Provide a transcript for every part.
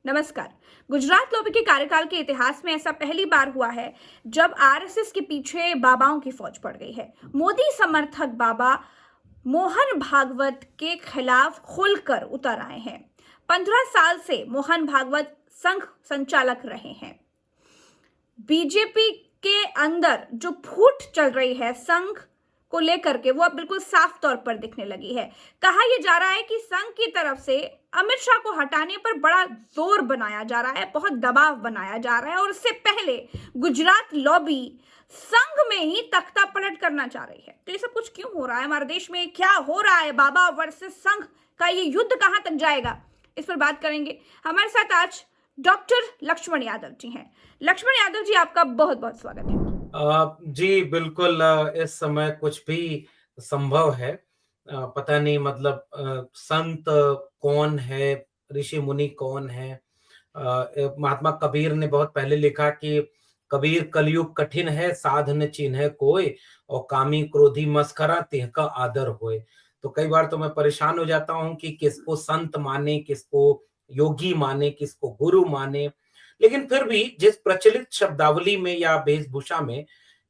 नमस्कार। गुजरात लोबी के कार्यकाल के इतिहास में ऐसा पहली बार हुआ है जब आरएसएस के पीछे बाबाओं की फौज पड़ गई है। मोदी समर्थक बाबा मोहन भागवत के खिलाफ खुलकर उतर आए हैं। 15 साल से मोहन भागवत संघ संचालक रहे हैं। बीजेपी के अंदर जो फूट चल रही है संघ को लेकर के, वो अब बिल्कुल साफ तौर पर दिखने लगी है। कहा यह जा रहा है कि संघ की तरफ से अमित शाह को हटाने पर बड़ा जोर बनाया जा रहा है, बहुत दबाव बनाया जा रहा है, और उससे पहले गुजरात लॉबी संघ में ही तख्ता पलट करना चाह रही है। तो ये सब कुछ क्यों हो रहा है हमारे देश में? क्या हो रहा है? बाबा वर्सेस संघ का ये युद्ध कहां तक जाएगा, इस पर बात करेंगे। हमारे साथ आज डॉक्टर लक्ष्मण यादव जी हैं। लक्ष्मण यादव जी, आपका बहुत बहुत स्वागत है। जी बिल्कुल। इस समय कुछ भी संभव है। पता नहीं, मतलब संत कौन है, ऋषि मुनि कौन है। महात्मा कबीर ने बहुत पहले लिखा कि कबीर कलयुग कठिन है, साधन चिन्ह कोय, और कामी क्रोधी मस्करा तिहका आदर होए। तो कई बार तो मैं परेशान हो जाता हूं कि किसको संत माने, किसको योगी माने, किसको गुरु माने। लेकिन फिर भी जिस प्रचलित शब्दावली में या वेशभूषा में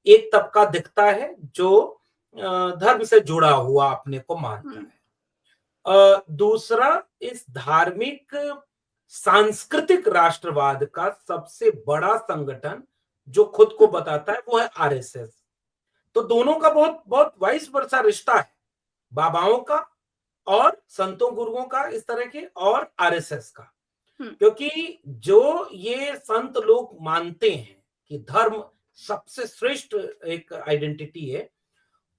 एक तबका दिखता है जो धर्म से जुड़ा हुआ अपने को मानता है। दूसरा, इस धार्मिक सांस्कृतिक राष्ट्रवाद का सबसे बड़ा संगठन जो खुद को बताता है वो है आरएसएस। तो दोनों का बहुत बहुत वाइस वर्सा रिश्ता है, बाबाओं का और संतों गुरुओं का इस तरह के, और आरएसएस का। क्योंकि जो ये संत लोग मानते हैं कि धर्म सबसे श्रेष्ठ एक आइडेंटिटी है,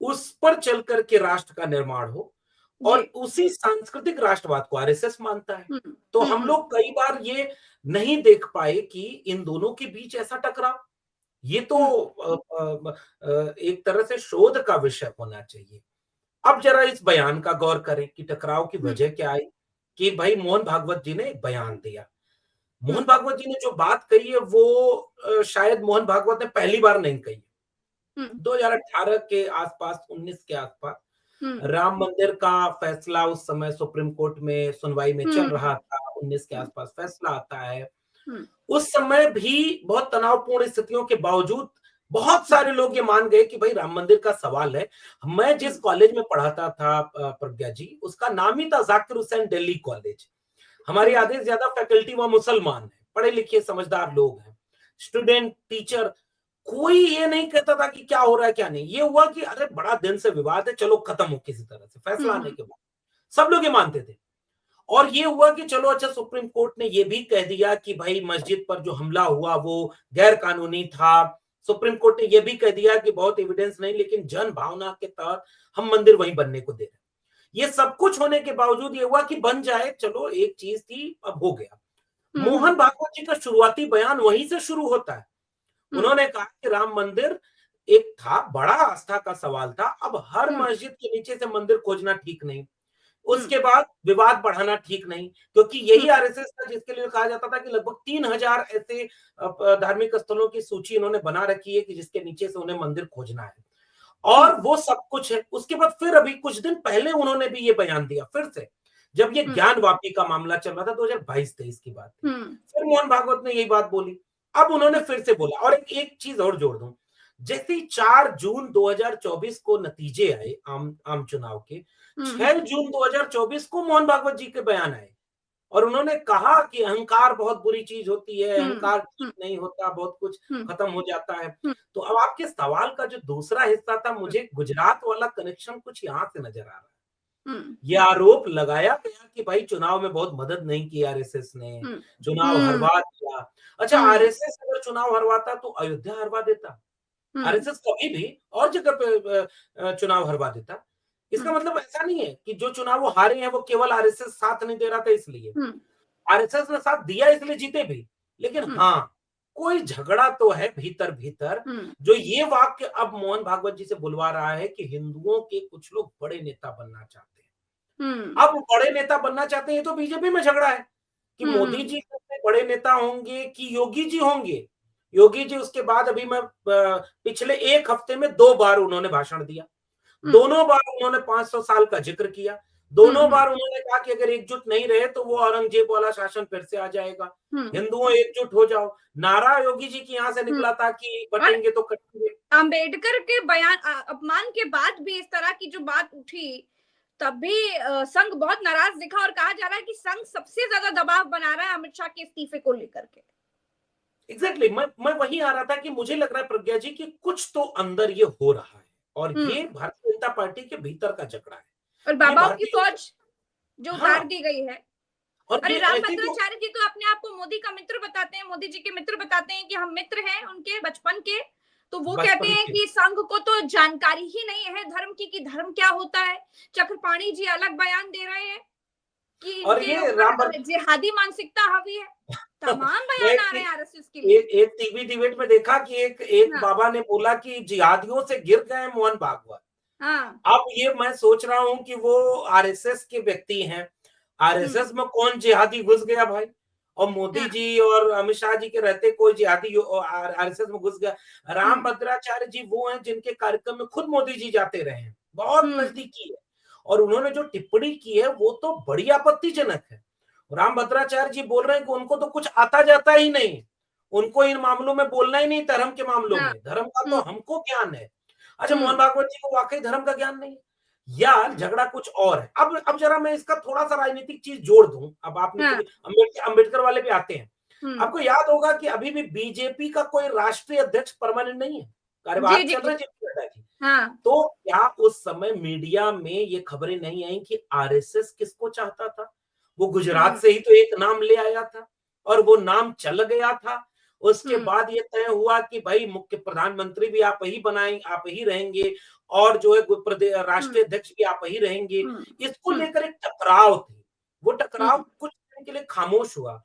उस पर चल करके राष्ट्र का निर्माण हो, और उसी सांस्कृतिक राष्ट्रवाद को आरएसएस मानता है। तो हम लोग कई बार ये नहीं देख पाए कि इन दोनों के बीच ऐसा टकराव, ये तो एक तरह से शोध का विषय होना चाहिए। अब जरा इस बयान का गौर करें कि टकराव की वजह क्या आई। कि भाई मोहन भागवत जी ने एक बयान दिया। मोहन भागवत जी ने जो बात कही है वो शायद मोहन भागवत ने पहली बार नहीं कही। 2018 के आसपास, 19 के आसपास राम मंदिर का फैसला उस समय सुप्रीम कोर्ट में सुनवाई में चल रहा था। 19 के आसपास फैसला आता है। उस समय भी बहुत तनावपूर्ण स्थितियों के बावजूद बहुत सारे लोग ये मान गए कि भाई राम मंदिर का सवाल है। मैं जिस कॉलेज में पढ़ाता था, प्रज्ञा जी, उसका नाम ही था जाकिर हुसैन दिल्ली कॉलेज। हमारी आधे से ज्यादा फैकल्टी वहां मुसलमान है, पढ़े लिखे समझदार लोग हैं, स्टूडेंट, टीचर। कोई ये नहीं कहता था कि क्या हो रहा है क्या नहीं। ये हुआ कि अरे बड़ा दिन से विवाद है, चलो खत्म हो किसी तरह से। फैसला आने के बाद सब लोग ये मानते थे। और ये हुआ कि चलो अच्छा, सुप्रीम कोर्ट ने ये भी कह दिया कि भाई मस्जिद पर जो हमला हुआ वो गैर कानूनी था। सुप्रीम कोर्ट ने ये भी कह दिया कि बहुत एविडेंस नहीं, लेकिन जन भावना के तहत हम मंदिर वहीं बनने को दे रहे हैं। ये सब कुछ होने के बावजूद ये हुआ कि बन जाए, चलो एक चीज थी, अब हो गया। मोहन भागवत जी का शुरुआती बयान वहीं से शुरू होता है। उन्होंने कहा कि राम मंदिर एक था, बड़ा आस्था का सवाल था, अब हर मस्जिद के नीचे से मंदिर खोजना ठीक नहीं। उसके बाद विवाद बढ़ाना ठीक नहीं, क्योंकि यही आरएसएस था जिसके लिए कहा जाता था कि लगभग 3000 ऐसे धार्मिक स्थलों की सूची इन्होंने बना रखी है कि जिसके नीचे से उन्हें मंदिर खोजना है, और वो सब कुछ है। उसके बाद फिर अभी कुछ दिन पहले उन्होंने भी ये बयान दिया फिर से, जब ये ज्ञान वापी का मामला चल रहा था, 2022-23 की बात थी। फिर मोहन भागवत ने यही बात बोली। अब उन्होंने फिर से बोला। और एक चीज और जोड़ दूं, जैसे ही 4 जून 2024 को नतीजे आए आम चुनाव के, 6 जून 2024 को मोहन भागवत जी के बयान आए, और उन्होंने कहा कि अहंकार बहुत बुरी चीज होती है, अहंकार ठीक नहीं होता, बहुत कुछ खत्म हो जाता है। तो अब आपके सवाल का जो दूसरा हिस्सा था, मुझे गुजरात वाला कनेक्शन कुछ यहां से नजर आ रहा है। ये आरोप लगाया गया कि भाई चुनाव में बहुत मदद नहीं की आरएसएस ने, चुनाव हरवा दिया। अच्छा, आरएसएस अगर चुनाव हरवाता तो अयोध्या हरवा देता। आरएसएस कभी भी और जगह पे चुनाव हरवा देता। इसका मतलब ऐसा नहीं है कि जो चुनाव वो हारे हैं वो केवल आरएसएस साथ नहीं दे रहा था इसलिए। आरएसएस ने साथ दिया इसलिए जीते भी। लेकिन हाँ, कोई झगड़ा तो है भीतर भीतर, जो ये वाक्य अब मोहन भागवत जी से बुलवा रहा है कि हिंदुओं के कुछ लोग बड़े नेता बनना चाहते हैं। अब बड़े नेता बनना चाहते हैं, तो बीजेपी में झगड़ा है कि मोदी जी बड़े नेता होंगे कि योगी जी होंगे। योगी जी उसके बाद, अभी मैं पिछले एक हफ्ते में 2 बार उन्होंने भाषण दिया, दोनों बार उन्होंने 500 साल का जिक्र किया। दोनों बार उन्होंने कहा कि अगर एकजुट नहीं रहे तो वो औरंगजेब वाला शासन फिर से आ जाएगा, हम्म हिंदुओं एकजुट हो जाओ। नारा योगी जी की यहाँ से हम्म निकला था कि और बटेंगे तो कटेंगे। अंबेडकर के बयान अपमान के बाद भी इस तरह की जो बात उठी, तब भी संघ बहुत नाराज दिखा और कहा जा रहा है कि संघ सबसे ज्यादा दबाव बना रहा है अमित शाह के इस्तीफे को लेकर के। एग्जैक्टली मैं वही आ रहा था कि मुझे लग रहा है प्रज्ञा जी कि कुछ तो अंदर ये हो रहा है, और ये हम्म भारतीय जनता पार्टी के भीतर का झगड़ा है। और ये बाबाओं की भारतीय, फौज जो उतार हाँ, दी गई है। और अरे ये ऐसी जो, रामभद्राचार्य जी तो अपने आप को मोदी का मित्र बताते हैं, मोदी जी के मित्र बताते हैं कि हम मित्र हैं उनके बचपन के। तो वो कहते बचपन हैं के, कि संघ को तो जानकारी ही नहीं है धर्म की कि धर्म क्या होता है। चक्रपाणी जी अलग बयान दे रहे हैं कि और इनके ये ऊपर जिहादी मानसिकता हावी है। तमाम मैं बयान आ रहे हैं आरएसएस के लिए। एक टीवी डिबेट में देखा कि एक हाँ बाबा ने बोला कि जिहादियों से गिर गए मोहन भागवत। हाँ अब ये मैं सोच रहा हूं कि वो आरएसएस के व्यक्ति हैं, हम्म आरएसएस में कौन जिहादी घुस गया भाई, और मोदी हाँ जी और अमित शाह जी के रहते कोई जिहादी आरएसएस में घुस गया। राम हम्म भद्राचार्य जी वो हैं जिनके कार्यक्रम में खुद मोदी जी जाते रहे हैं, बहुत हम्म नजदीकी है, और उन्होंने जो टिप्पणी की है वो तो बड़ी आपत्तिजनक है। राम भद्राचार्य जी बोल रहे हैं कि उनको तो कुछ आता जाता ही नहीं, उनको इन मामलों में बोलना ही नहीं, धर्म के मामलों हाँ में, धर्म का तो हम्म हमको ज्ञान है। अच्छा, मोहन हम्म भागवत जी को वाकई धर्म का ज्ञान नहीं है, या झगड़ा कुछ और है। अब जरा मैं इसका थोड़ा सा राजनीतिक चीज जोड़ दूं, अब आपने हाँ चलिए अंबेडकर वाले भी आते हैं। हम्म आपको याद होगा कि अभी भी बीजेपी का कोई राष्ट्रीय अध्यक्ष परमानेंट नहीं है, जी कार्यवाहक जी चल जी रहे जेपी नड्डा जी। हाँ तो क्या उस समय मीडिया में ये खबरें नहीं आई कि आरएसएस किसको चाहता था? वो गुजरात हम्म से ही तो एक नाम ले आया था, और वो नाम चल गया था। उसके हम्म बाद ये तय हुआ कि भाई मुख्य प्रधानमंत्री भी आप ही बनाएंगे, आप ही रहेंगे, और जो है हम्म राष्ट्रीय अध्यक्ष भी आप ही रहेंगे। हम्म इसको हम्म लेकर एक टकराव थी, वो टकराव हम्म कुछ दिन के लिए खामोश हुआ।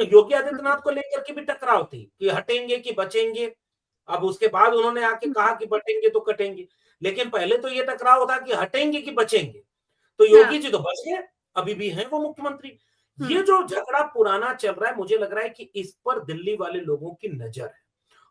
योगी आदित्यनाथ को लेकर के भी टकराव थी कि हटेंगे कि बचेंगे। अब उसके बाद उन्होंने आके हम्म कहा कि बटेंगे तो कटेंगे, लेकिन पहले तो ये टकराव था कि हटेंगे कि बचेंगे। तो योगी हाँ जी तो बच गए, अभी भी हैं वो मुख्यमंत्री। ये हम्म जो झगड़ा पुराना चल रहा है, मुझे लग रहा है कि इस पर दिल्ली वाले लोगों की नजर है,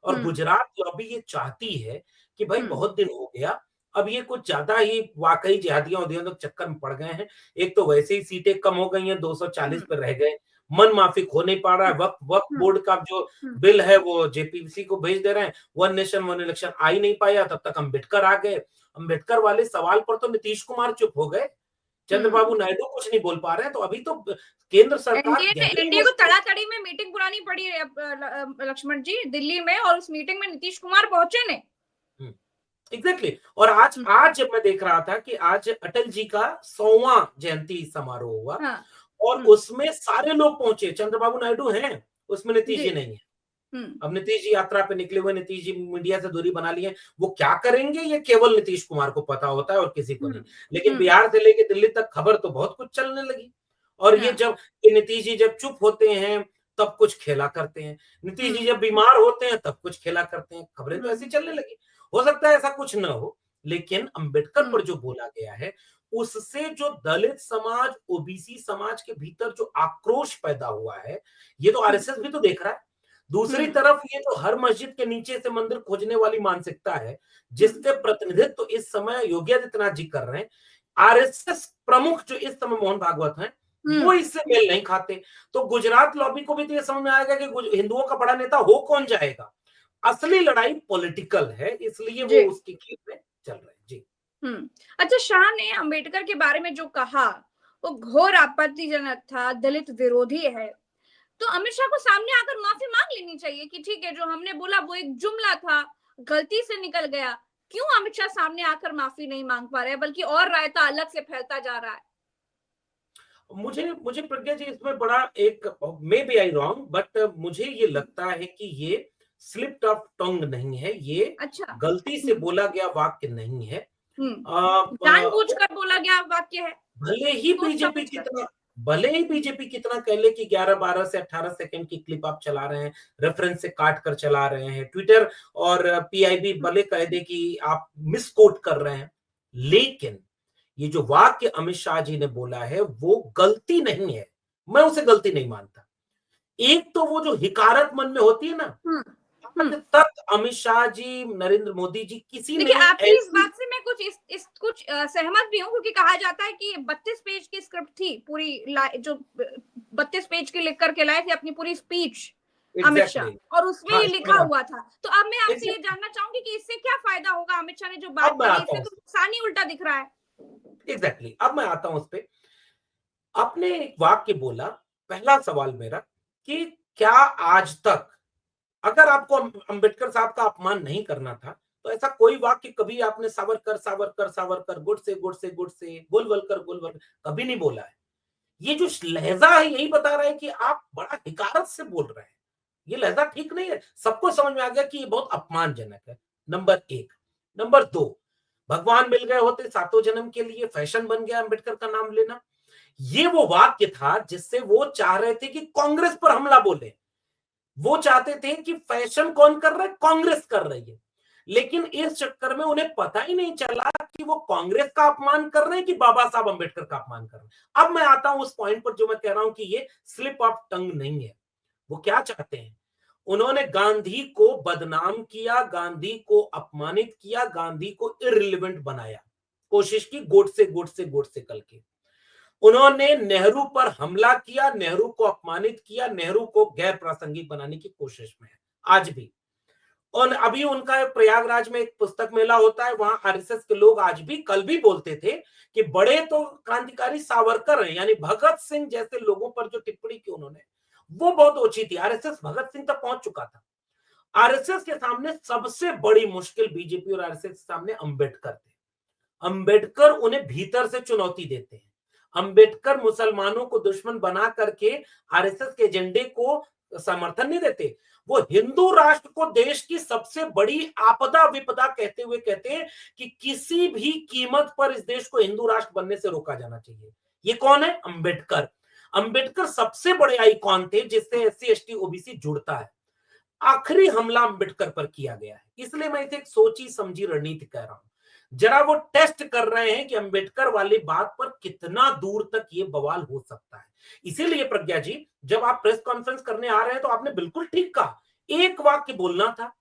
और हम्म गुजरात लॉबी ये चाहती है कि भाई हम्म बहुत दिन हो गया, अब ये कुछ ज्यादा ही वाकई जिहादियों उदियों के चक्कर में पड़ गए हैं। एक तो वैसे ही सीटें कम हो गई हैं, 240 हम्म पर रह गए, मन माफिक हो नहीं पा रहा है, वक्त वक्त हम्म बोर्ड का जो हम्म बिल है वो जेपीसी को भेज दे रहे हैं, वन नेशन वन इलेक्शन आ ही नहीं पाया, तब तक अम्बेडकर आ गए। अम्बेडकर वाले सवाल पर तो नीतीश कुमार चुप हो गए, चंद्रबाबू हम्म नायडू कुछ नहीं बोल पा रहे हैं, तो अभी तो केंद्र सरकार गहरी एनडीए को मुश्किल। तड़ातड़ी में मीटिंग बुलानी पड़ी है लक्ष्मण जी दिल्ली में, और उस मीटिंग में नीतीश कुमार पहुंचे ने। एग्जैक्टली आज हम्म, आज जब मैं देख रहा था कि आज अटल जी का 100वां जयंती समारोह हुआ, हाँ और हम्म, उसमें सारे लोग पहुंचे, चंद्रबाबू नायडू हैं उसमें, नीतीश जी जी नहीं है। हम्म अब नीतीश जी यात्रा पे निकले हुए, नीतीश जी मीडिया से दूरी बना लिए, वो क्या करेंगे ये केवल नीतीश कुमार को पता होता है और किसी को हम्म नहीं। लेकिन हम्म बिहार से लेके दिल्ली तक खबर तो बहुत कुछ चलने लगी, और ये हाँ जब ये नीतीश जी जब चुप होते हैं तब कुछ खेला करते हैं, नीतीश जी हम्म जब बीमार होते हैं तब कुछ खेला करते हैं, खबरें तो ऐसी हम्म चलने लगी। हो सकता है ऐसा कुछ न हो, लेकिन अंबेडकर पर हम्म जो बोला गया है उससे जो दलित समाज, ओबीसी समाज के भीतर जो आक्रोश पैदा हुआ है, ये तो हम्म आरएसएस भी तो देख रहा है। दूसरी हम्म तरफ ये जो हर मस्जिद के नीचे से मंदिर खोजने वाली मानसिकता है, हम्म जिसके प्रतिनिधित्व इस समय योगी आदित्यनाथ जी कर रहे हैं, आरएसएस प्रमुख जो इस समय मोहन भागवत हैं, वो हम्म इससे मेल नहीं खाते। तो गुजरात लॉबी को भी तो ये समझ में आएगा कि हिंदुओं का बड़ा नेता हो कौन जाएगा। असली लड़ाई पॉलिटिकल है, इसलिए जी वो उसकी खेल में चल रहे हैं। जी। अच्छा, शाह ने अंबेडकर के बारे में जो कहा वो घोर आपत्तिजनक था, दलित विरोधी है। तो अमित शाह को सामने आकर माफी मांग लेनी चाहिए कि ठीक है जो हमने बोला वो एक जुमला था, गलती से निकल गया। क्यों अमित शाह सामने आकर माफी नहीं मांग पा रहे हैं, बल्कि और रायता अलग से फैलता जा रहा है? मुझे मुझे प्रज्ञा जी इसमें बड़ा एक, may be I wrong, but मुझे ये हम्म, लगता है कि ये स्लिप्ड ऑफ टंग नहीं है, ये अच्छा गलती से बोला गया वाक्य नहीं है। वो जानबूझकर बोला गया वाक्य है, भले ही सोच बीजेपी समझ कर। कितना भले ही बीजेपी कितना कह ले कि 11-12 से 18 सेकंड की क्लिप आप चला रहे हैं, रेफरेंस से काट कर चला रहे हैं, ट्विटर और पीआईबी भले कह दे कि आप मिसकोट कर रहे हैं, लेकिन ये जो वाक्य अमित शाह जी ने बोला है वो गलती नहीं है, मैं उसे गलती नहीं मानता। एक तो वो जो हिकारत मन में होती है ना, हम्म तक अमित शाह जी, नरेंद्र मोदी जी, किसी ने देखिए, आपकी इस ऐसी बात से मैं कुछ इस कुछ सहमत भी हूँ, क्योंकि कहा जाता है कि 32 पेज की स्क्रिप्ट थी पूरी, जो 32 पेज की लिख करके लाए थे अपनी पूरी स्पीच अमित शाह, एग्जैक्टली और उसमें हाँ, ये लिखा हुआ था। तो अब मैं आपसे ये एग्जैक्टली जानना चाहूंगी कि इससे क्या फायदा होगा? अमित शाह ने जो बात अब मैं करी, आता इससे हूँ तो उस नुकसान ही उल्टा दिख रहा है। एग्जैक्टली अब मैं आता हूँ उस पे। आपने एक वाक्य बोला, पहला सवाल मेरा कि क्या आज तक, अगर आपको अंबेडकर साहब का अपमान नहीं करना था, तो ऐसा कोई वाक्य कभी आपने सावरकर सावरकर सावरकर, गुडसे गुडसे गुडसे, गोलवलकर गोलवलकर कभी नहीं बोला है। ये जो लहजा है यही बता रहा है कि आप बड़ा हिकारत से बोल रहे हैं। ये लहजा ठीक नहीं है। सबको समझ में आ गया कि ये बहुत अपमानजनक है। नंबर एक। नंबर दो, भगवान मिल गए होते सातों जन्म के लिए, फैशन बन गया अंबेडकर का नाम लेना। ये वो वाक्य था जिससे वो चाह रहे थे कि कांग्रेस पर हमला बोले। वो चाहते थे कि फैशन कौन कर रहा है, कांग्रेस कर रही है। लेकिन इस चक्कर में उन्हें पता ही नहीं चला कि वो कांग्रेस का अपमान कर रहे हैं कि बाबा साहब अंबेडकर का अपमान कर रहे हैं। अब मैं आता हूं उस पॉइंट पर जो मैं कह रहा हूं कि ये स्लिप ऑफ टंग नहीं है। वो क्या चाहते हैं? उन्होंने गांधी को बदनाम किया, गांधी को अपमानित किया, गांधी को इररिलेवेंट बनाया, कोशिश की गोडसे गोडसे गोडसे करके। उन्होंने नेहरू पर हमला किया, नेहरू को अपमानित किया, नेहरू को गैर प्रासंगिक बनाने की कोशिश में है आज भी। और अभी उनका प्रयागराज में एक पुस्तक मेला होता है, वहां आरएसएस के लोग आज भी, कल भी बोलते थे कि बड़े तो क्रांतिकारी सावरकर हैं, यानी भगत सिंह जैसे लोगों पर जो टिप्पणी की उन्होंने, वो बहुत ओछी थी। आरएसएस भगत सिंह तक पहुंच चुका था। आरएसएस के सामने सबसे बड़ी मुश्किल बीजेपी और आरएसएस के सामने अंबेडकर थे। अंबेडकर उन्हें भीतर से चुनौती देते हैं। अंबेडकर मुसलमानों को दुश्मन बना करके आरएसएस के एजेंडे को समर्थन नहीं देते। वो हिंदू राष्ट्र को देश की सबसे बड़ी आपदा विपदा कहते हुए कहते हैं कि किसी भी कीमत पर इस देश को हिंदू राष्ट्र बनने से रोका जाना चाहिए। ये कौन है? अंबेडकर। अंबेडकर सबसे बड़े आइकॉन थे जिससे एससी एसटी ओबीसी जुड़ता है। आखिरी हमला अंबेडकर पर किया गया है, इसलिए मैं इसे एक सोची समझी रणनीति कह रहा हूं। जरा वो टेस्ट कर रहे हैं कि अंबेडकर वाली बात पर कितना दूर तक ये बवाल हो सकता है। इसीलिए प्रज्ञा जी, जब आप प्रेस कॉन्फ्रेंस करने आ रहे हैं तो आपने बिल्कुल ठीक कहा, एक वाक्य बोलना था।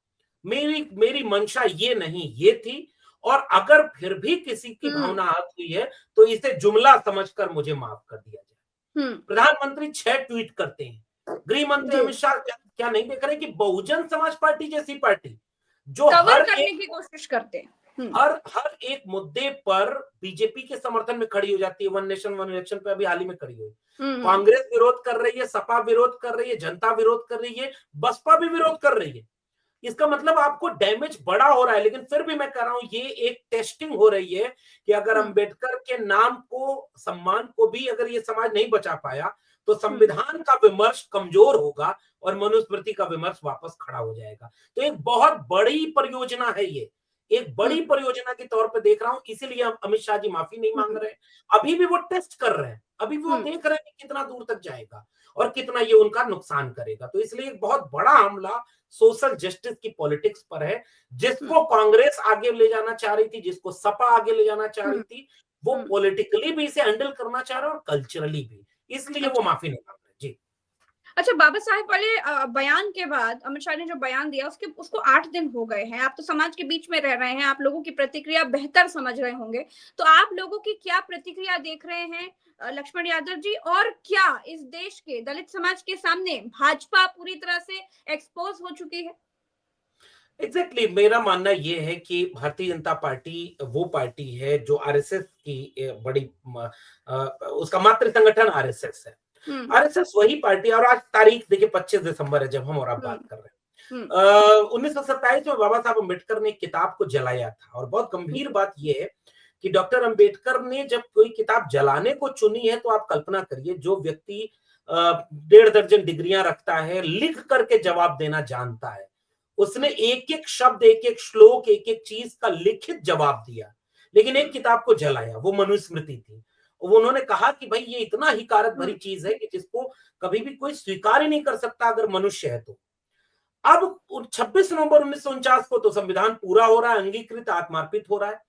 मेरी मेरी मंशा ये नहीं, ये थी। और अगर फिर भी किसी की हम्म। भावना आहत हुई है तो इसे जुमला समझकर मुझे माफ कर दिया जाए। हम्म। प्रधानमंत्री 6 ट्वीट करते हैं, गृह मंत्री जी। अमित शाह क्या नहीं देख रहे कि बहुजन समाज पार्टी जैसी पार्टी जो कवर करने की कोशिश करते हैं। हर एक मुद्दे पर बीजेपी के समर्थन में खड़ी हो जाती है, वन नेशन वन इलेक्शन पे अभी हाल ही में खड़ी हुई। हम्म। कांग्रेस विरोध कर रही है, सपा विरोध कर रही है, जनता विरोध कर रही है, बसपा भी विरोध कर रही है। इसका मतलब आपको डैमेज बड़ा हो रहा है। लेकिन फिर भी मैं कह रहा हूं ये एक टेस्टिंग हो रही है कि अगर हम्म। अंबेडकर के नाम को, सम्मान को भी अगर ये समाज नहीं बचा पाया तो हम्म। संविधान का विमर्श कमजोर होगा और मनुस्मृति का विमर्श वापस खड़ा हो जाएगा। तो एक बहुत बड़ी परियोजना है ये, एक बड़ी हम्म। परियोजना के तौर पे देख रहा हूं। इसीलिए अमित शाह जी माफी नहीं मांग हम्म। रहे हैं। अभी भी वो टेस्ट कर रहे हैं, अभी भी वो हम्म। देख रहे हैं कि कितना दूर तक जाएगा और कितना ये उनका नुकसान करेगा। तो इसलिए एक बहुत बड़ा हमला सोशल जस्टिस की पॉलिटिक्स पर है, हम्म। जिसको कांग्रेस आगे ले जाना चाह रही थी, जिसको सपा आगे ले जाना चाह रही हम्म। थी, वो हम्म। पॉलिटिकली भी इसे हैंडल करना चाह रहे हैं और कल्चरली भी। इसलिए वो अच्छा। माफी नहीं मांग रहे। जी। अच्छा, बाबा साहेब वाले बयान के बाद अमित शाह ने जो बयान दिया, उसके उसको 8 दिन हो गए हैं। आप तो समाज के बीच में रह रहे हैं, आप लोगों की प्रतिक्रिया बेहतर समझ रहे होंगे। तो आप लोगों की क्या प्रतिक्रिया देख रहे हैं लक्ष्मण यादव जी? और क्या इस देश के दलित समाज के सामने भाजपा पूरी तरह से एक्सपोज हो चुकी है? एग्जैक्टली मेरा मानना ये है कि भारतीय जनता पार्टी वो पार्टी है जो आरएसएस की बड़ी उसका मातृ संगठन आरएसएस है। हम्म। आरएसएस वही पार्टी, और आज तारीख देखिए 25 दिसंबर है जब हम और आप हम्म। बात कर रहे हैं। हम्म। 1927 में बाबा साहब अम्बेडकर ने एक किताब को जलाया था, और बहुत गंभीर बात यह है कि डॉक्टर अम्बेडकर ने जब कोई किताब जलाने को चुनी है तो आप कल्पना करिए, जो व्यक्ति 1.5 दर्जन डिग्रियां रखता है, लिख करके जवाब देना जानता है, उसने एक एक शब्द, एक एक श्लोक, एक एक चीज का लिखित जवाब दिया, लेकिन एक किताब को जलाया, वो मनुस्मृति थी। वो उन्होंने कहा कि भाई ये इतना हिकारत भरी हम्म। चीज है कि जिसको कभी भी कोई स्वीकार ही नहीं कर सकता अगर मनुष्य है तो। अब 26 नवंबर 1949 को तो संविधान पूरा हो रहा है, अंगीकृत आत्मार्पित हो रहा है।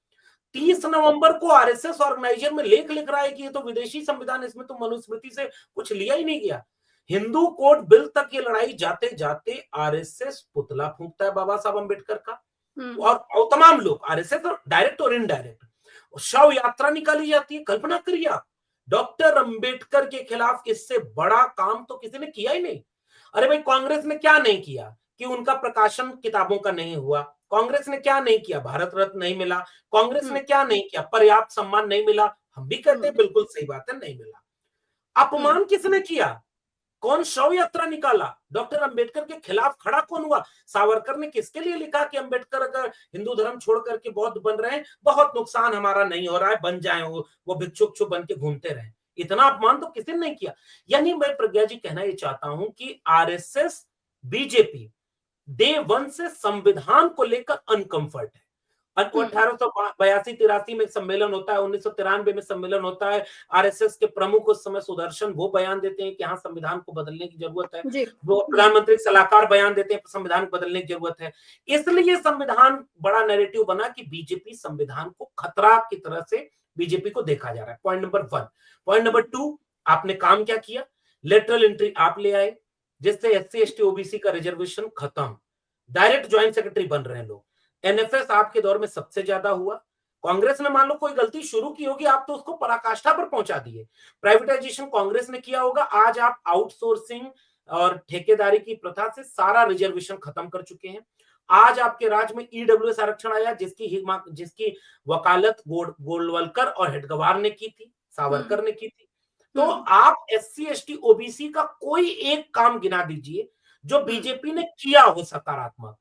30 नवंबर को आरएसएस ऑर्गेनाइजर में लेख लिख रहा है कि ये तो विदेशी संविधान, इसमें तो मनुस्मृति से कुछ लिया ही नहीं गया। हिंदू कोड बिल तक ये लड़ाई जाते जाते आरएसएस पुतला फूंकता है बाबा साहब अंबेडकर का, और तमाम लोग आरएसएस डायरेक्ट और इनडायरेक्ट शव यात्रा निकाली जाती है। कल्पना करिए आप, डॉक्टर अंबेडकर के खिलाफ इससे बड़ा काम तो किसी ने किया ही नहीं। अरे भाई, कांग्रेस ने क्या नहीं किया कि उनका प्रकाशन किताबों का नहीं हुआ? कांग्रेस ने क्या नहीं किया? भारत रत्न नहीं मिला। कांग्रेस ने क्या नहीं किया? पर्याप्त सम्मान नहीं मिला। हम भी कहते हैं बिल्कुल सही बात है, नहीं मिला। अपमान किसने किया? कौन शव यात्रा निकाला? डॉक्टर अंबेडकर के खिलाफ खड़ा कौन हुआ? सावरकर ने किसके लिए लिखा कि अंबेडकर अगर हिंदू धर्म छोड़ करके बौद्ध बन रहे हैं, बहुत नुकसान हमारा नहीं हो रहा है, बन जाए वो भिक्षुक बन के घूमते रहे। इतना अपमान तो किसी ने नहीं किया। यानी मैं प्रज्ञा जी कहना ये चाहता हूं कि आरएसएस, बीजेपी डे वन से संविधान को लेकर अनकंफर्ट है। 1882-83 में सम्मेलन होता है, 1993 में सम्मेलन होता है। आरएसएस के प्रमुख उस समय सुदर्शन वो बयान देते हैं कि हाँ, संविधान को बदलने की जरूरत है। वो प्रधानमंत्री सलाहकार बयान देते हैं संविधान को बदलने की जरूरत है। इसलिए संविधान बड़ा नैरेटिव बना कि बीजेपी संविधान को खतरा की तरह से बीजेपी को देखा जा रहा है। Point number 1। पॉइंट नंबर 2, आपने काम क्या किया? लेटरल एंट्री आप ले आए, जिससे एससी एसटी ओबीसी का रिजर्वेशन खत्म, डायरेक्ट ज्वाइंट सेक्रेटरी बन रहे हैं लोग। एनएफएस आपके दौर में सबसे ज्यादा हुआ। कांग्रेस ने मान लो कोई गलती शुरू की होगी, आप तो उसको पराकाष्ठा पर पहुंचा दिए। प्राइवेटाइजेशन कांग्रेस ने किया होगा, आज आप आउटसोर्सिंग और ठेकेदारी की प्रथा से सारा रिजर्वेशन खत्म कर चुके हैं। आज आपके राज्य में ईडब्ल्यूएस आरक्षण आया, जिसकी वकालत गोलवलकर और हेडगवार ने की थी, सावरकर ने की थी। तो आप एससी एसटी ओबीसी का कोई एक काम गिना दीजिए जो बीजेपी ने किया हो सकारात्मक।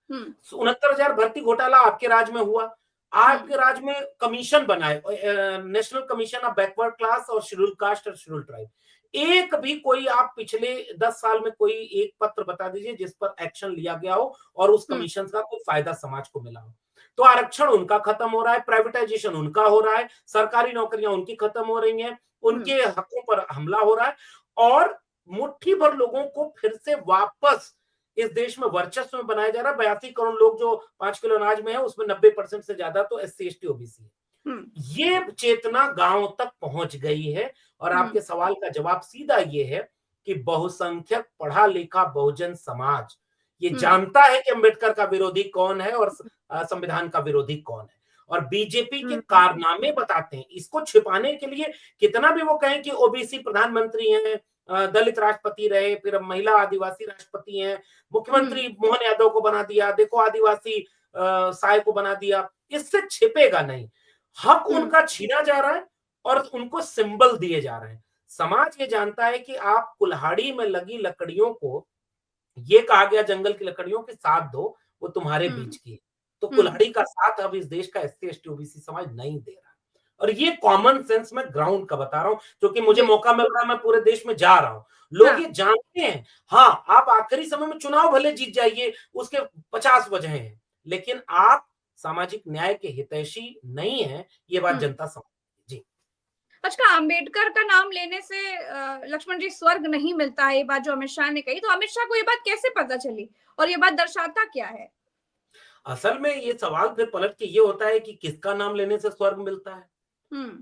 69,000 भर्ती घोटाला आपके राज्य में हुआ। आपके राज्य में कमीशन बनाए, national commission of backward class और शेड्यूल कास्ट और शेड्यूल ट्राइब। एक भी कोई आप पिछले 10 साल में कोई एक पत्र बता दीजिए जिस पर एक्शन लिया गया हो और उस कमीशन का कोई फायदा समाज को मिला हो। तो आरक्षण उनका खत्म हो रहा है, प्राइवेटाइजेशन उनका हो रहा है, सरकारी नौकरियां उनकी खत्म हो रही हैं, उनके हकों पर हमला हो रहा है, और मुट्ठी भर लोगों को फिर से वापस इस देश में वर्चस्व में बनाया जा रहा है। 82 करोड़ लोग जो 5 किलो अनाज में है, उसमें 90% से ज्यादा तो एससी एसटी ओबीसी है। ये चेतना गांव तक पहुंच गई है। और आपके सवाल का जवाब सीधा ये है कि बहुसंख्यक पढ़ा लिखा बहुजन समाज ये जानता है कि अंबेडकर का विरोधी कौन है और संविधान का विरोधी कौन है, और बीजेपी के कारनामे बताते हैं। इसको छिपाने के लिए कितना भी वो कहें कि ओबीसी प्रधानमंत्री हैं, दलित राष्ट्रपति रहे, फिर महिला आदिवासी राष्ट्रपति हैं, मुख्यमंत्री मोहन यादव को बना दिया, देखो आदिवासी साय को बना दिया, इससे छिपेगा नहीं। हक उनका छीना जा रहा है और उनको सिंबल दिए जा रहे हैं। समाज ये जानता है कि आप कुल्हाड़ी में लगी लकड़ियों को, ये कहा गया जंगल की लकड़ियों के साथ दो, वो तुम्हारे बीच की है। तो कुल्हाड़ी का साथ अब इस देश का एससी एसटी ओबीसी समाज नहीं दे रहा। और ये कॉमन सेंस मैं ग्राउंड का बता रहा हूं, क्योंकि मुझे मौका मिल रहा है, मैं पूरे देश में जा रहा हूं। लोग ये जानते हैं। हाँ, आप आखिरी समय में चुनाव भले जीत जाइए, उसके 50 वजह हैं, लेकिन आप सामाजिक न्याय के हितैषी नहीं है, ये बात जनता समझ। जी। अच्छा, अंबेडकर का नाम लेने से लक्ष्मण जी स्वर्ग नहीं मिलता है, ये बात जो अमित शाह ने कही, तो अमित शाह को ये बात कैसे पता चली और ये बात दर्शाता क्या है? असल में ये सवाल फिर पलट के ये होता है कि किसका नाम लेने से स्वर्ग मिलता है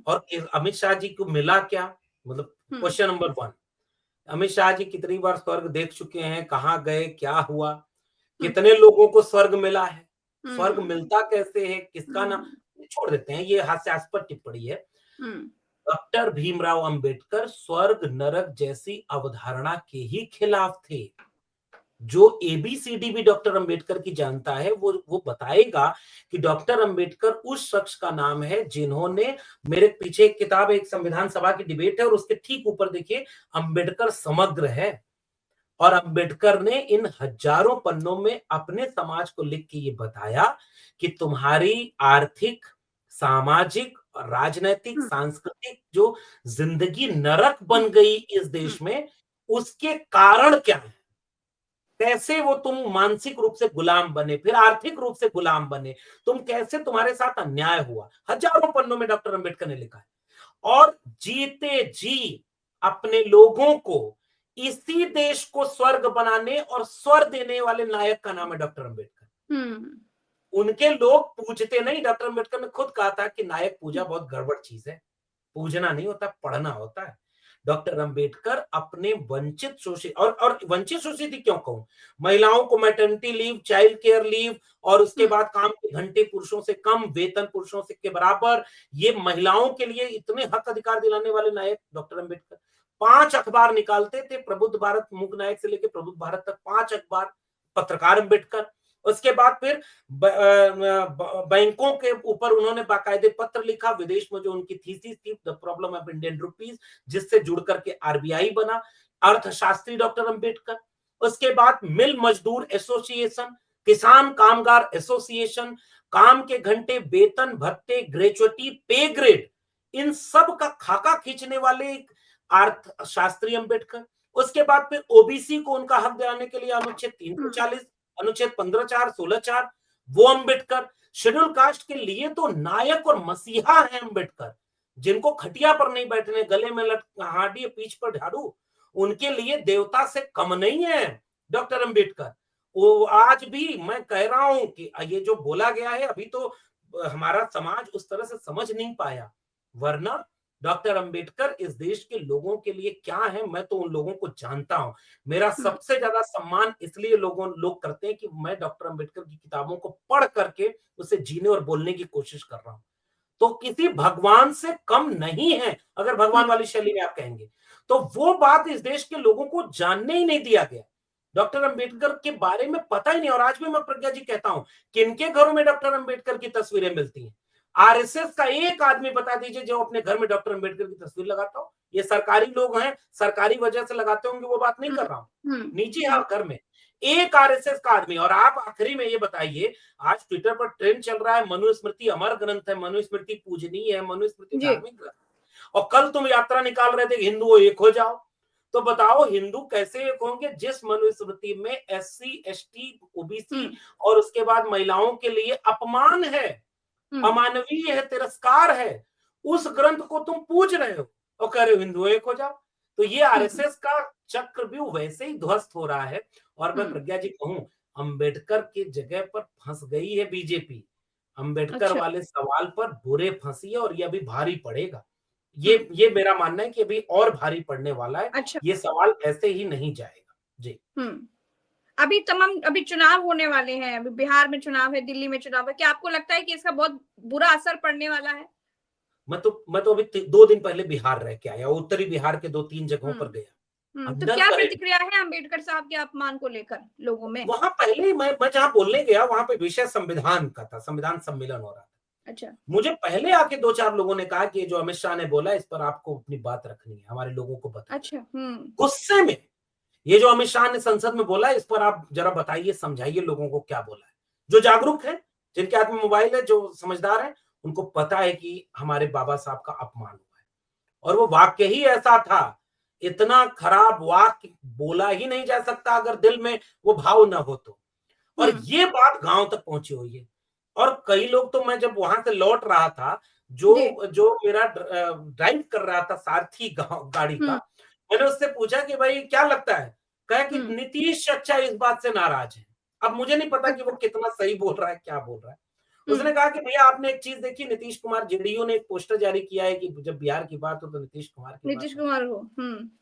और अमित शाह जी को मिला क्या? मतलब क्वेश्चन नंबर 1, अमित शाह जी कितनी बार स्वर्ग देख चुके हैं, कहाँ गए, क्या हुआ, कितने लोगों को स्वर्ग मिला है, स्वर्ग मिलता कैसे है, किसका नाम, छोड़ देते हैं, ये हास्यास्पद टिप्पणी है। डॉक्टर भीमराव अंबेडकर स्वर्ग नरक जैसी अवधारणा के ही खिलाफ थे। जो एबीसीडी भी डॉक्टर अंबेडकर की जानता है, वो बताएगा कि डॉक्टर अंबेडकर उस शख्स का नाम है जिन्होंने, मेरे पीछे एक किताब है, एक संविधान सभा की डिबेट है, और उसके ठीक ऊपर देखिए अंबेडकर समग्र है। और अंबेडकर ने इन हजारों पन्नों में अपने समाज को लिख के ये बताया कि तुम्हारी आर्थिक, सामाजिक, राजनैतिक, सांस्कृतिक जो जिंदगी नरक बन गई इस देश में, उसके कारण क्या है, कैसे वो तुम मानसिक रूप से गुलाम बने, फिर आर्थिक रूप से गुलाम बने, तुम कैसे, तुम्हारे साथ अन्याय हुआ, हजारों पन्नों में डॉक्टर अंबेडकर ने लिखा है। और जीते जी अपने लोगों को इसी देश को स्वर्ग बनाने और स्वर देने वाले नायक का नाम है डॉक्टर अंबेडकर। उनके लोग पूजते नहीं। डॉक्टर अंबेडकर ने खुद कहा था कि नायक पूजा बहुत गड़बड़ चीज है, पूजना नहीं होता, पढ़ना होता है। डॉक्टर अंबेडकर अपने वंचित शोषित और वंचित शोषित ही क्यों कहूं, महिलाओं को maternity leave, child care leave और उसके हुँ, बाद काम के घंटे पुरुषों से कम, वेतन पुरुषों से के बराबर, ये महिलाओं के लिए इतने हक अधिकार दिलाने वाले नायक डॉक्टर अंबेडकर। 5 अखबार निकालते थे, प्रबुद्ध भारत, मूक नायक से लेकर प्रबुद्ध भारत तक 5 अखबार, पत्रकार अंबेडकर। उसके बाद फिर बैंकों के ऊपर उन्होंने बाकायदे पत्र लिखा, विदेश में जो उनकी थीसिस थी, the problem of Indian rupees, जिससे जुड़ करके आरबीआई बना, अर्थशास्त्री डॉक्टर अंबेडकर। उसके बाद मिल मजदूर एसोसिएशन, किसान कामगार एसोसिएशन, काम के घंटे, वेतन, भत्ते, ग्रेचुटी, पे ग्रेड, इन सब का खाका खींचने वाले एक अर्थशास्त्री अंबेडकर। उसके बाद फिर ओबीसी को उनका हक दिलाने के लिए अनुच्छेद हुँ, 340, अनुच्छेद 15(4), 16(4), वो अंबेडकर। शेड्यूल कास्ट के लिए तो नायक और मसीहा है अंबेडकर, जिनको खटिया पर नहीं बैठने, गले में हांडी, पीठ पर झाड़ू, उनके लिए देवता से कम नहीं है डॉक्टर अंबेडकर। वो आज भी मैं कह रहा हूं कि ये जो बोला गया है, अभी तो हमारा समाज उस तरह से समझ नहीं पाया, वरना डॉक्टर अंबेडकर इस देश के लोगों के लिए क्या है, मैं तो उन लोगों को जानता हूं। मेरा हुँ, सबसे ज्यादा सम्मान इसलिए लोग करते हैं कि मैं डॉक्टर अंबेडकर की किताबों को पढ़ करके उसे जीने और बोलने की कोशिश कर रहा हूं। तो किसी भगवान से कम नहीं है, अगर हुँ, भगवान वाली शैली में आप कहेंगे, तो वो बात इस देश के लोगों को जानने ही नहीं दिया गया। डॉक्टर अंबेडकर के बारे में पता ही नहीं। और आज भी मैं प्रज्ञा जी कहता हूं, किनके घरों में डॉक्टर अंबेडकर की तस्वीरें मिलती हैं? आरएसएस का एक आदमी बता दीजिए जो अपने घर में डॉक्टर अंबेडकर की तस्वीर लगाता हो। ये सरकारी लोग हैं, सरकारी वजह से लगाते होंगे, वो बात नहीं हुँ, कर रहा हूं, हुँ, निजी हुँ, हाँ घर में एक आरएसएस का आदमी। और आप आखिरी में ये बताइए, आज ट्विटर पर ट्रेंड चल रहा है, मनुस्मृति अमर ग्रंथ है, मनुस्मृति पूजनीय है, मनुस्मृति जी, धार्मिक ग्रंथ, और कल तुम यात्रा निकाल रहे थे कि हिंदुओं एक हो जाओ। तो बताओ हिंदू कैसे एक होंगे जिस मनुस्मृति में एससी, एसटी, हुँ, ओबीसी और उसके बाद महिलाओं के लिए अपमान है, हुँ, अमानवीय है, तिरस्कार है, उस ग्रंथ को तुम पूज रहे हो और कह रहे हो हिंदुओं एक हो जाओ। तो ये हुँ, आरएसएस का चक्रव्यूह वैसे ही ध्वस्त हो रहा है। और मैं हुँ, प्रज्ञा जी कहूं, अंबेडकर की जगह पर फंस गई है बीजेपी। अंबेडकर अच्छा, वाले सवाल पर बुरे फंसी है और ये अभी भारी पड़ेगा। हुँ, ये मेरा मानना है कि अभी और भारी पड़ने वाला है। अच्छा, ये सवाल ऐसे ही नहीं जाएगा। जी। हुँ। अभी चुनाव होने वाले हैं, अभी बिहार में चुनाव है, दिल्ली में चुनाव है, क्या आपको लगता है कि इसका बहुत बुरा असर पड़ने वाला है? मैं तो अभी 2 दिन पहले बिहार रह के आया, उत्तरी बिहार के 2-3 जगहों हुँ, पर गया। तो अंडर क्या करेंट प्रतिक्रिया है अम्बेडकर साहब के अपमान को लेकर लोगों में? वहां पहले ही मैं जहां बोलने गया, वहां पे विषय संविधान का था, संविधान सम्मेलन हो रहा था। अच्छा, मुझे पहले आके 2-4 लोगों ने कहा कि ये जो अमित शाह ने बोला, इस पर आपको अपनी बात रखनी है, हमारे लोगों को बताना है। अच्छा, हुँ, गुस्से में, ये जो अमित शाह ने संसद में बोला, इस पर आप जरा बताइए, समझाइए लोगों को क्या बोला है। जो जागरूक है, जिनके हाथ में मोबाइल है, जो समझदार है, उनको पता है कि हमारे बाबा साहब का अपमान हुआ है। और वो वाक्य ही ऐसा था, इतना खराब वाक्य बोला ही नहीं जा सकता अगर दिल में वो भाव ना हो तो। हुँ, और ये बात गांव तक पहुंची हुई है। और कई लोग तो, मैं जब वहां से लौट रहा था, जी, जो जो मेरा ड्राइव कर रहा था सारथी गाड़ी का, हुँ, मैंने उससे पूछा कि भाई क्या लगता है? कहा कि हुँ, नीतीश अच्छा इस बात से नाराज है। अब मुझे नहीं पता कि वो अच्छा, कितना सही बोल रहा है, क्या बोल रहा है। हुँ, उसने कहा कि भैया आपने एक चीज देखी, नीतीश कुमार, जेडीयू ने एक पोस्टर जारी किया है कि जब बिहार की बात हो तो नीतीश कुमार की बात नीतीश हो। कुमार को,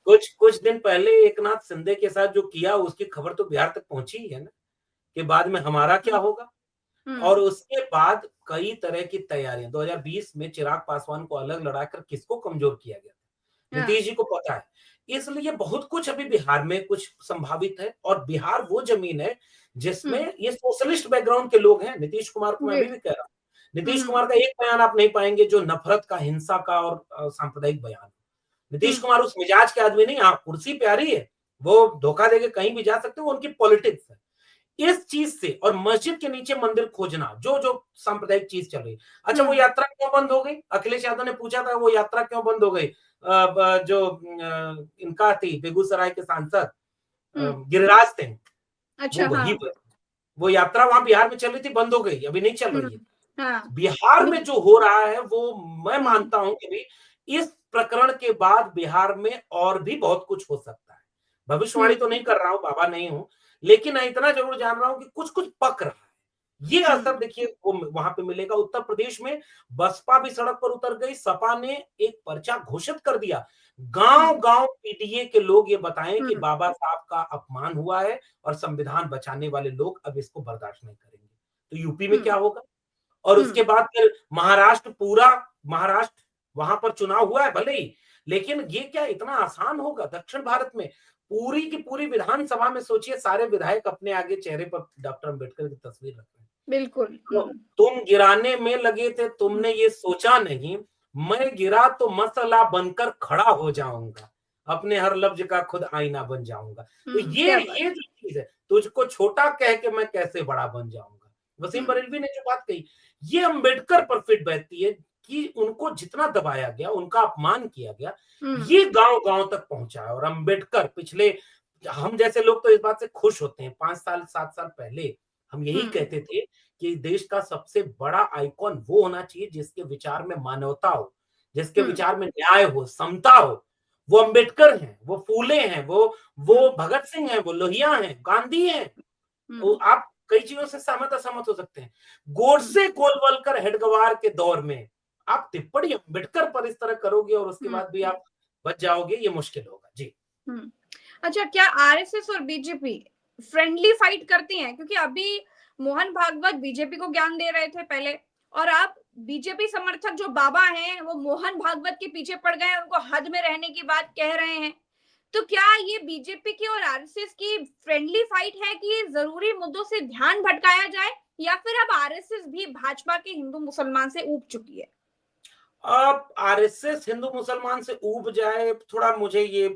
कुछ कुछ दिन पहले एकनाथ शिंदे के साथ जो किया, उसकी खबर तो बिहार तक पहुंची ही है ना, कि बाद में हमारा क्या हुँ, होगा। और हुँ, उसके बाद कई तरह की तैयारियां, 2020 में चिराग पासवान को अलग लड़ाकर किसको कमजोर किया गया, हाँ, नीतीश जी को पता है। इसलिए बहुत कुछ अभी बिहार में कुछ संभावित है। और बिहार वो जमीन है जिसमें हुँ, ये सोशलिस्ट बैकग्राउंड के लोग हैं। नीतीश कुमार को मैं जी, अभी भी कह रहा हूँ, हुँ, नीतीश हुँ, कुमार का एक बयान आप नहीं पाएंगे जो नफरत का, हिंसा का और सांप्रदायिक बयान। नीतीश हुँ, कुमार उस मिजाज के आदमी नहीं। हाँ, कुर्सी प्यारी है, वो धोखा देके कहीं भी जा सकते हैं, वो उनकी पॉलिटिक्स है। इस चीज से, और मस्जिद के नीचे मंदिर खोजना, जो जो सांप्रदायिक चीज चल रही है। अच्छा, हुँ, वो यात्रा क्यों बंद हो गई? अखिलेश यादव ने पूछा था, वो यात्रा क्यों बंद हो गई? जो इनका थी, बेगूसराय के सांसद हुँ, गिरिराज सिंह, वो अच्छा, वही हाँ, पर, वो यात्रा वहां बिहार में चल रही थी, बंद हो गई, अभी नहीं चल हुँ, रही है। हाँ, बिहार बिल में जो हो रहा है, वो मैं हुँ, मानता हूं कि भी इस प्रकरण के बाद बिहार में और भी बहुत कुछ हो सकता है। हुँ, भविष्यवाणी तो नहीं कर रहा हूं, बाबा नहीं हूं, लेकिन मैं इतना जरूर जान रहा हूं कि कुछ कुछ पक रहा है। ये हुँ, असर देखिए वो वहां पे मिलेगा। उत्तर प्रदेश में बसपा भी सड़क पर उतर गई, सपा ने एक पर्चा घोषित कर दिया। गांव हम्म गांव पीडीए के लोग ये बताएं कि हम्म बाबा साहब का अपमान हुआ है और संविधान बचाने वाले लोग अब इसको बर्दाश्त नहीं करेंगे। तो यूपी में क्या हम्म होगा? और उसके हम्म बाद फिर महाराष्ट्र वहां पर चुनाव हुआ है भले ही, लेकिन ये क्या इतना आसान होगा? दक्षिण भारत में पूरी की पूरी विधानसभा में सोचिए, सारे विधायक अपने आगे चेहरे पर डॉक्टर अंबेडकर की तस्वीर रख रहे हैं। बिल्कुल। तो तुम गिराने में लगे थे, तुमने हम्म ये सोचा नहीं, मैं गिरा तो मसला बनकर खड़ा हो जाऊंगा, अपने हर लफ्ज का खुद आईना बन जाऊंगा। तो क्या ये बात। जो चीज है, तुझको छोटा कह के मैं कैसे बड़ा बन जाऊंगा। वसीम हम्म बरेलवी ने जो बात कही, ये अंबेडकर पर फिट बैठती है कि उनको जितना दबाया गया, उनका अपमान किया गया, हम्म ये गांव गांव तक पहुंचा है। और अंबेडकर पिछले, हम जैसे लोग तो इस बात से खुश होते हैं, 5 साल 7 साल पहले हम यही हम्म कहते थे कि देश का सबसे बड़ा आइकॉन वो होना चाहिए जिसके विचार में मानवता हो, जिसके हम्म विचार में न्याय हो, समता हो। वो अंबेडकर हैं, वो फूले हैं, वो हम्म भगत सिंह हैं, वो लोहिया हैं, गांधी हैं। हम्म आप कई चीजों से सहमत असहमत हो सकते हैं। हम्म गोडसे गोलवलकर हेडगवार के दौर में आप टिप्पणी अम्बेडकर पर इस तरह करोगे और उसके बाद भी हम्म आप बच जाओगे, ये मुश्किल होगा। जी। हम्म। अच्छा, क्या आरएसएस और बीजेपी फ्रेंडली फाइट करती हैं? क्योंकि अभी मोहन भागवत बीजेपी को ज्ञान दे रहे थे पहले, और आप बीजेपी समर्थक जो बाबा हैं वो मोहन भागवत के पीछे पड़ गए, उनको हद में रहने की बात कह रहे हैं। तो क्या ये बीजेपी की और आरएसएस की फ्रेंडली फाइट है कि ये जरूरी मुद्दों से ध्यान भटकाया जाए, या फिर अब आरएसएस भी भाजपा के हिंदू मुसलमान से ऊब चुकी है? अब आरएसएस हिंदू मुसलमान से ऊब जाए, थोड़ा मुझे ये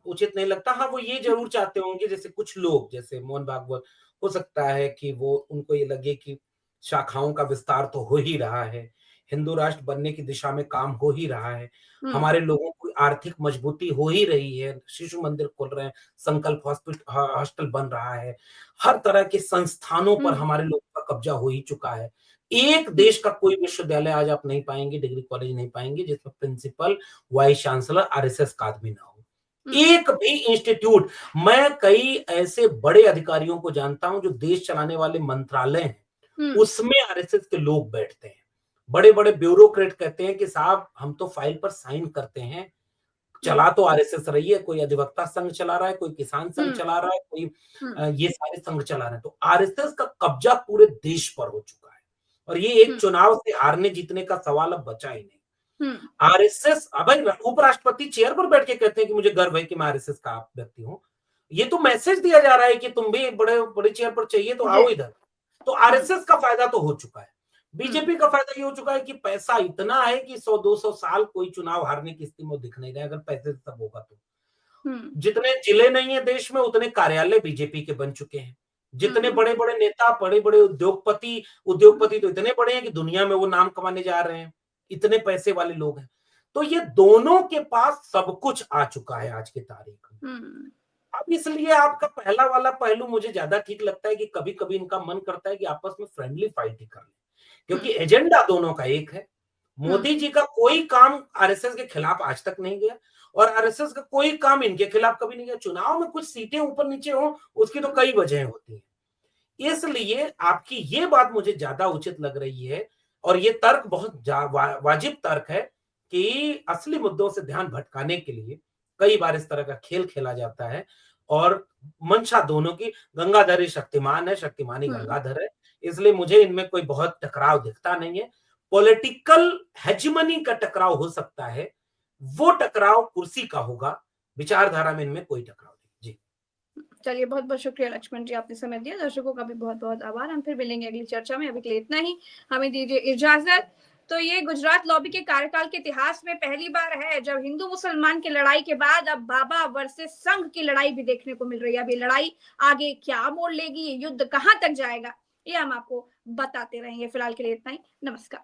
उचित नहीं लगता। हाँ, वो ये जरूर चाहते होंगे, जैसे कुछ लोग, जैसे मोहन भागवत, हो सकता है कि वो उनको ये लगे कि शाखाओं का विस्तार तो हो ही रहा है, हिंदू राष्ट्र बनने की दिशा में काम हो ही रहा है, हम्म हमारे लोगों की आर्थिक मजबूती हो ही रही है, शिशु मंदिर खोल रहे हैं, संकल्प हॉस्टल बन रहा है, हर तरह के संस्थानों पर हम्म हमारे लोगों का कब्जा हो ही चुका है। एक हम्म देश का कोई विश्वविद्यालय आज आप नहीं पाएंगे, डिग्री कॉलेज नहीं पाएंगे जिसमें प्रिंसिपल, वाइस चांसलर आरएसएस का आदमी ना हो। हम्म एक भी इंस्टीट्यूट, मैं कई ऐसे बड़े अधिकारियों को जानता हूं जो देश चलाने वाले मंत्रालय हैं, हम्म उसमें आरएसएस के लोग बैठते हैं। बड़े बड़े ब्यूरोक्रेट कहते हैं कि साहब हम तो फाइल पर साइन करते हैं, हम्म चला तो आरएसएस रही है, कोई अधिवक्ता संघ चला रहा है, कोई किसान संघ हम्म चला रहा है, कोई हम्म ये सारे संघ चला रहे हैं। तो आरएसएस का कब्जा पूरे देश पर हो चुका है और ये एक हम्म चुनाव से हारने जीतने का सवाल अब बचा ही नहीं। हम्म आरएसएस, अब उपराष्ट्रपति चेयर पर बैठ के कहते हैं कि मुझे गर्व है कि मैं आरएसएस का व्यक्ति हूँ। ये तो मैसेज दिया जा रहा है कि तुम भी बड़े बड़ी चेयर पर चाहिए तो जी। आओ इधर। तो हम्म आरएसएस का फायदा तो हो चुका है। हम्म बीजेपी का फायदा ये हो चुका है कि पैसा इतना है कि 100-200 साल कोई चुनाव हारने की स्थिति में दिख नहीं रहा है, अगर पैसे से सब होगा तो। हम्म जितने जिले नहीं है देश में, उतने कार्यालय बीजेपी के बन चुके हैं। जितने हम्म बड़े बड़े नेता, बड़े बड़े उद्योगपति तो इतने बड़े हैं कि दुनिया में वो नाम कमाने जा रहे हैं, इतने पैसे वाले लोग हैं। तो ये दोनों के पास सब कुछ आ चुका है आज की तारीख में। हम्म अब इसलिए आपका पहला वाला पहलू मुझे ज्यादा ठीक लगता है कि कभी कभी इनका मन करता है कि आपस में फ्रेंडली फाइट ही कर ले, क्योंकि हम्म एजेंडा दोनों का एक है। हम्म मोदी जी का कोई काम आरएसएस के खिलाफ आज तक नहीं गया और आरएसएस का कोई काम इनके खिलाफ कभी नहीं गया। चुनाव में कुछ सीटें ऊपर नीचे हो, उसकी तो कई वजह होती हैं। इसलिए आपकी ये बात मुझे ज्यादा उचित लग रही है और ये तर्क बहुत वाजिब तर्क है कि असली मुद्दों से ध्यान भटकाने के लिए कई बार इस तरह का खेल खेला जाता है। और मंशा दोनों की, गंगाधर ही शक्तिमान है, शक्तिमान ही हम्म गंगाधर है। इसलिए मुझे इनमें कोई बहुत टकराव दिखता नहीं है। पॉलिटिकल हेजिमनी का टकराव हो सकता है, वो टकराव कुर्सी का होगा, विचारधारा में इनमें कोई टकराव नहीं। जी। चलिए, बहुत बहुत शुक्रिया लक्ष्मण जी, आपने समय दिया। दर्शकों का भी बहुत बहुत आभार। हम फिर मिलेंगे अगली चर्चा में, अभी के लिए इतना ही। हमें दीजिए इजाजत। तो ये गुजरात लॉबी के कार्यकाल के इतिहास में पहली बार है जब हिंदू मुसलमान की लड़ाई के बाद अब बाबा वर्सेस संघ की लड़ाई भी देखने को मिल रही है। अब ये लड़ाई आगे क्या मोड़ लेगी, ये युद्ध कहां तक जाएगा, ये हम आपको बताते रहेंगे। फिलहाल के लिए इतना ही। नमस्कार।